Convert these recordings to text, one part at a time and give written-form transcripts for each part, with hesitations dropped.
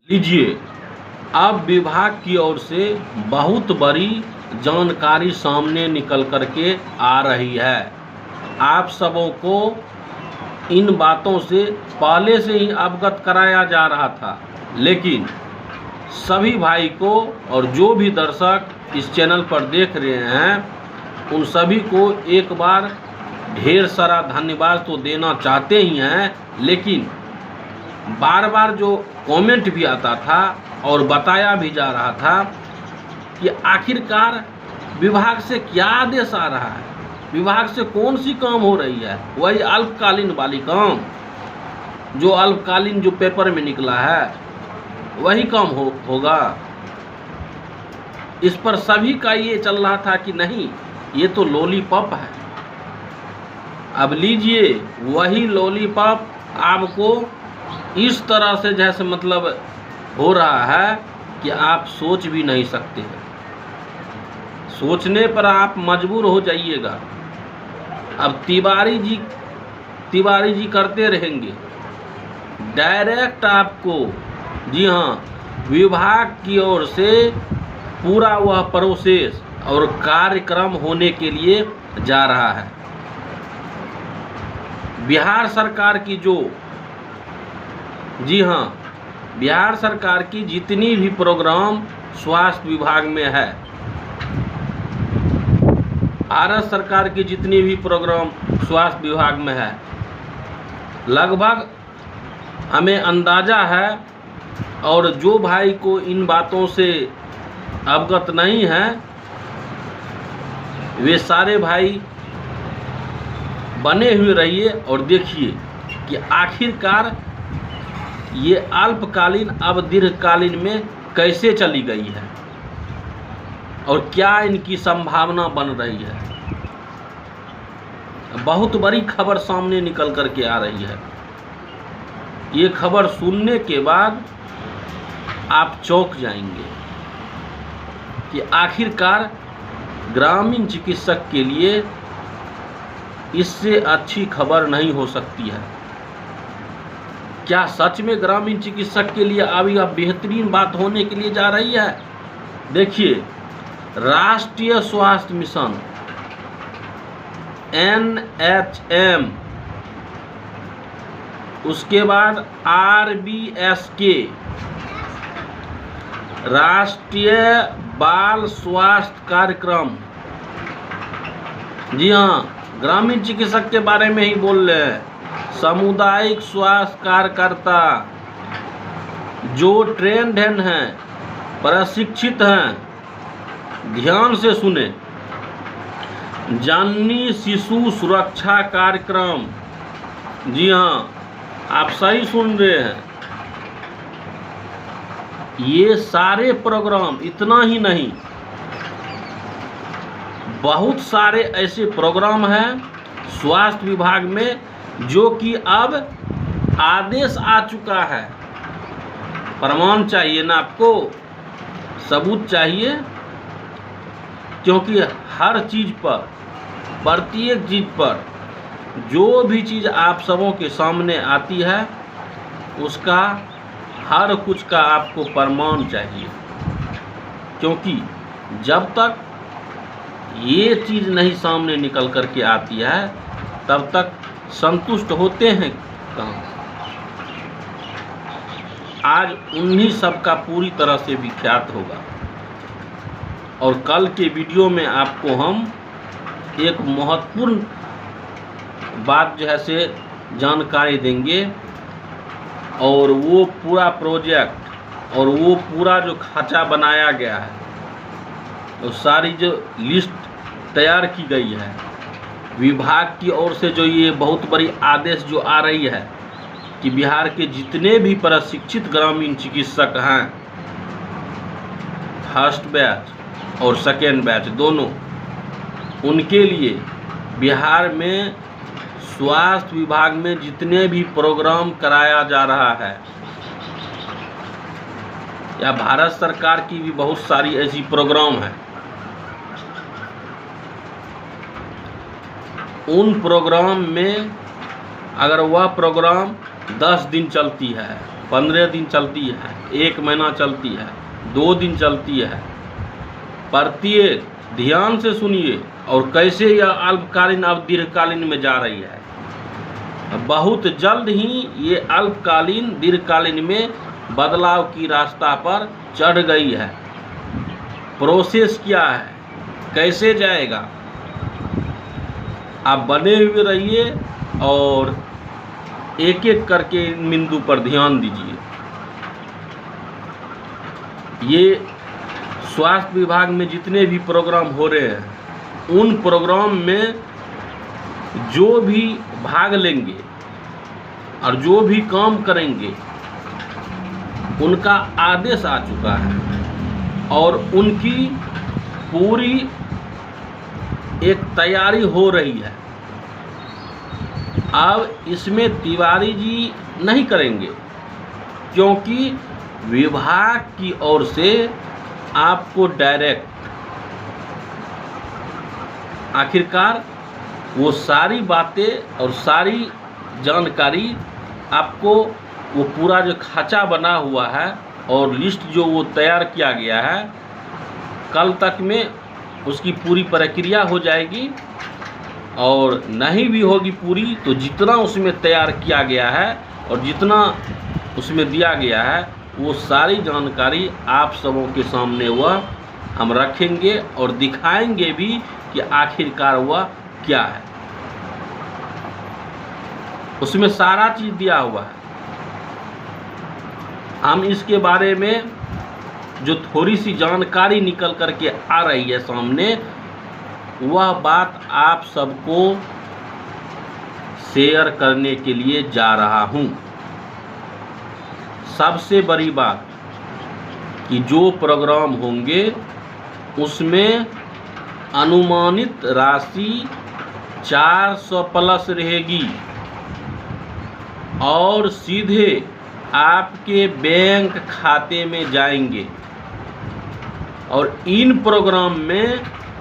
लीजिए, अब विभाग की ओर से बहुत बड़ी जानकारी सामने निकल कर के आ रही है। आप सबों को इन बातों से पहले से ही अवगत कराया जा रहा था, लेकिन सभी भाई को और जो भी दर्शक इस चैनल पर देख रहे हैं उन सभी को एक बार ढेर सारा धन्यवाद तो देना चाहते ही हैं, लेकिन बार बार जो कमेंट भी आता था और बताया भी जा रहा था कि आखिरकार विभाग से क्या आदेश आ रहा है, विभाग से कौन सी काम हो रही है। वही अल्पकालीन वाली काम, जो अल्पकालीन जो पेपर में निकला है वही काम होगा। इस पर सभी का ये चल रहा था कि नहीं, ये तो लॉलीपॉप है। अब लीजिए, वही लॉलीपॉप आपको इस तरह से जैसे मतलब हो रहा है कि आप सोच भी नहीं सकते हैं। सोचने पर आप मजबूर हो जाइएगा। अब तिवारी जी करते रहेंगे डायरेक्ट आपको, जी हाँ, विभाग की ओर से पूरा वह प्रोसेस और कार्यक्रम होने के लिए जा रहा है। बिहार सरकार की जो, जी हाँ, बिहार सरकार की जितनी भी प्रोग्राम स्वास्थ्य विभाग में है, भारत सरकार की जितनी भी प्रोग्राम स्वास्थ्य विभाग में है, लगभग हमें अंदाज़ा है, और जो भाई को इन बातों से अवगत नहीं है वे सारे भाई बने हुए रहिए और देखिए कि आखिरकार ये अल्पकालीन अब दीर्घकालीन में कैसे चली गई है और क्या इनकी संभावना बन रही है। बहुत बड़ी खबर सामने निकल कर के आ रही है। ये खबर सुनने के बाद आप चौंक जाएंगे कि आखिरकार ग्रामीण चिकित्सक के लिए इससे अच्छी खबर नहीं हो सकती है। क्या सच में ग्रामीण चिकित्सक के लिए अभी अब बेहतरीन बात होने के लिए जा रही है? देखिए, राष्ट्रीय स्वास्थ्य मिशन NHM, उसके बाद RBSK, राष्ट्रीय बाल स्वास्थ्य कार्यक्रम, जी हाँ, ग्रामीण चिकित्सक के बारे में ही बोल रहे हैं। सामुदायिक स्वास्थ्य कार्यकर्ता जो ट्रेंड हैं, प्रशिक्षित हैं, ध्यान से सुने। जननी शिशु सुरक्षा कार्यक्रम, जी हाँ, आप सही सुन रहे हैं। ये सारे प्रोग्राम, इतना ही नहीं, बहुत सारे ऐसे प्रोग्राम हैं स्वास्थ्य विभाग में जो कि अब आदेश आ चुका है। प्रमाण चाहिए ना आपको, सबूत चाहिए, क्योंकि हर चीज़ पर, प्रत्येक चीज़ पर जो भी चीज़ आप सबों के सामने आती है उसका हर कुछ का आपको प्रमाण चाहिए, क्योंकि जब तक ये चीज़ नहीं सामने निकल कर के आती है तब तक संतुष्ट होते हैं कहाँ। आज उन्हीं सब का पूरी तरह से विख्यात होगा, और कल के वीडियो में आपको हम एक महत्वपूर्ण बात जो है से जानकारी देंगे, और वो पूरा प्रोजेक्ट और वो पूरा जो खाचा बनाया गया है, तो सारी जो लिस्ट तैयार की गई है विभाग की ओर से, जो ये बहुत बड़ी आदेश जो आ रही है कि बिहार के जितने भी प्रशिक्षित ग्रामीण चिकित्सक हैं, फर्स्ट बैच और सेकेंड बैच दोनों, उनके लिए बिहार में स्वास्थ्य विभाग में जितने भी प्रोग्राम कराया जा रहा है, या भारत सरकार की भी बहुत सारी ऐसी प्रोग्राम हैं, उन प्रोग्राम में अगर वह प्रोग्राम 10 दिन चलती है 15 दिन चलती है, 1 महीना चलती है, 2 दिन चलती है। प्रत्येक ध्यान से सुनिए और कैसे यह अल्पकालीन अब दीर्घकालीन में जा रही है। बहुत जल्द ही ये अल्पकालीन दीर्घकालीन में बदलाव की रास्ता पर चढ़ गई है। प्रोसेस क्या है, कैसे जाएगा, आप बने हुए रहिए और एक एक करके इन बिंदु पर ध्यान दीजिए। ये स्वास्थ्य विभाग में जितने भी प्रोग्राम हो रहे हैं, उन प्रोग्राम में जो भी भाग लेंगे और जो भी काम करेंगे, उनका आदेश आ चुका है और उनकी पूरी एक तैयारी हो रही है। अब इसमें तिवारी जी नहीं करेंगे, क्योंकि विभाग की ओर से आपको डायरेक्ट आखिरकार वो सारी बातें और सारी जानकारी आपको, वो पूरा जो खाचा बना हुआ है और लिस्ट जो वो तैयार किया गया है, कल तक में उसकी पूरी प्रक्रिया हो जाएगी। और नहीं भी होगी पूरी तो जितना उसमें तैयार किया गया है और जितना उसमें दिया गया है, वो सारी जानकारी आप सबों के सामने वह हम रखेंगे और दिखाएंगे भी कि आखिरकार वह क्या है। उसमें सारा चीज़ दिया हुआ है। हम इसके बारे में जो थोड़ी सी जानकारी निकल करके आ रही है सामने, वह बात आप सबको शेयर करने के लिए जा रहा हूं। सबसे बड़ी बात कि जो प्रोग्राम होंगे उसमें अनुमानित राशि 400 प्लस रहेगी और सीधे आपके बैंक खाते में जाएंगे। और इन प्रोग्राम में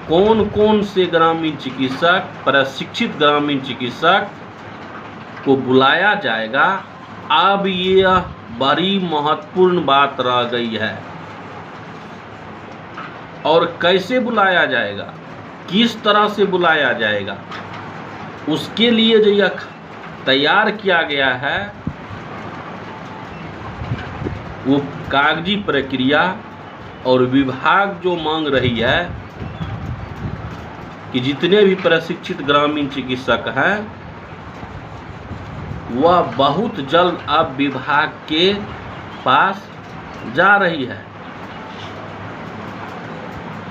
कौन कौन से ग्रामीण चिकित्सक, प्रशिक्षित ग्रामीण चिकित्सक को बुलाया जाएगा, अब यह बड़ी महत्वपूर्ण बात रह गई है। और कैसे बुलाया जाएगा, किस तरह से बुलाया जाएगा, उसके लिए जो यह तैयार किया गया है, वो कागजी प्रक्रिया और विभाग जो मांग रही है कि जितने भी प्रशिक्षित ग्रामीण चिकित्सक हैं, वह बहुत जल्द अब विभाग के पास जा रही है।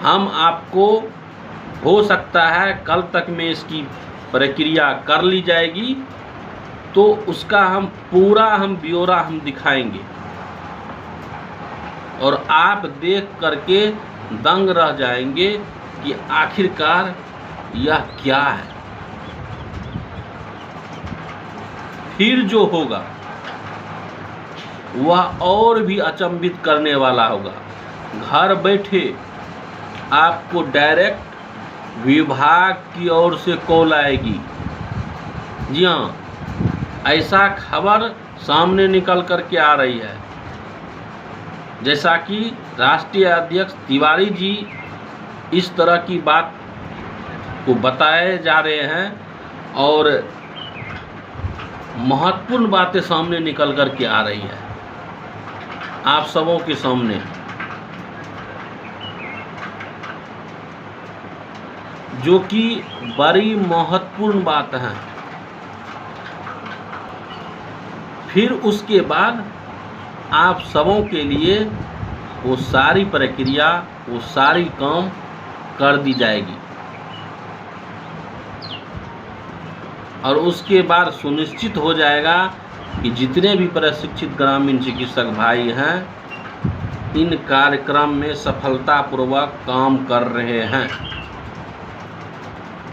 हम आपको, हो सकता है कल तक में इसकी प्रक्रिया कर ली जाएगी, तो उसका हम पूरा ब्यौरा हम दिखाएंगे और आप देख करके दंग रह जाएंगे कि आखिरकार यह क्या है। फिर जो होगा वह और भी अचंभित करने वाला होगा। घर बैठे आपको डायरेक्ट विभाग की ओर से कॉल आएगी। जी हाँ, ऐसा खबर सामने निकल करके आ रही है। जैसा कि राष्ट्रीय अध्यक्ष तिवारी जी इस तरह की बात को बताए जा रहे हैं और महत्वपूर्ण बातें सामने निकल करके आ रही है आप सबों के सामने, जो कि बड़ी महत्वपूर्ण बात है। फिर उसके बाद आप सबों के लिए वो सारी प्रक्रिया, वो सारी काम कर दी जाएगी और उसके बाद सुनिश्चित हो जाएगा कि जितने भी प्रशिक्षित ग्रामीण चिकित्सक भाई हैं, इन कार्यक्रम में सफलतापूर्वक काम कर रहे हैं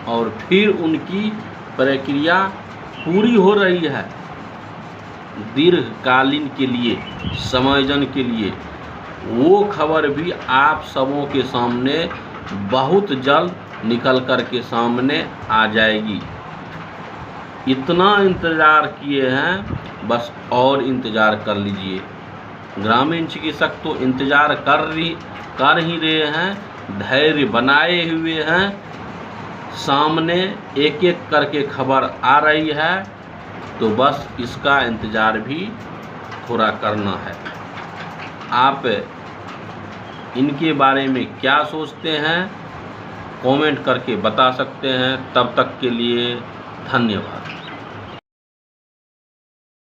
और फिर उनकी प्रक्रिया पूरी हो रही है दीर्घकालीन के लिए, समायोजन के लिए। वो खबर भी आप सबों के सामने बहुत जल्द निकल कर के सामने आ जाएगी। इतना इंतज़ार किए हैं, बस और इंतज़ार कर लीजिए। ग्रामीण चिकित्सक तो इंतज़ार कर ही रहे हैं, धैर्य बनाए हुए हैं। सामने एक एक करके खबर आ रही है, तो बस इसका इंतज़ार भी थोड़ा करना है। आप इनके बारे में क्या सोचते हैं, कमेंट करके बता सकते हैं। तब तक के लिए धन्यवाद।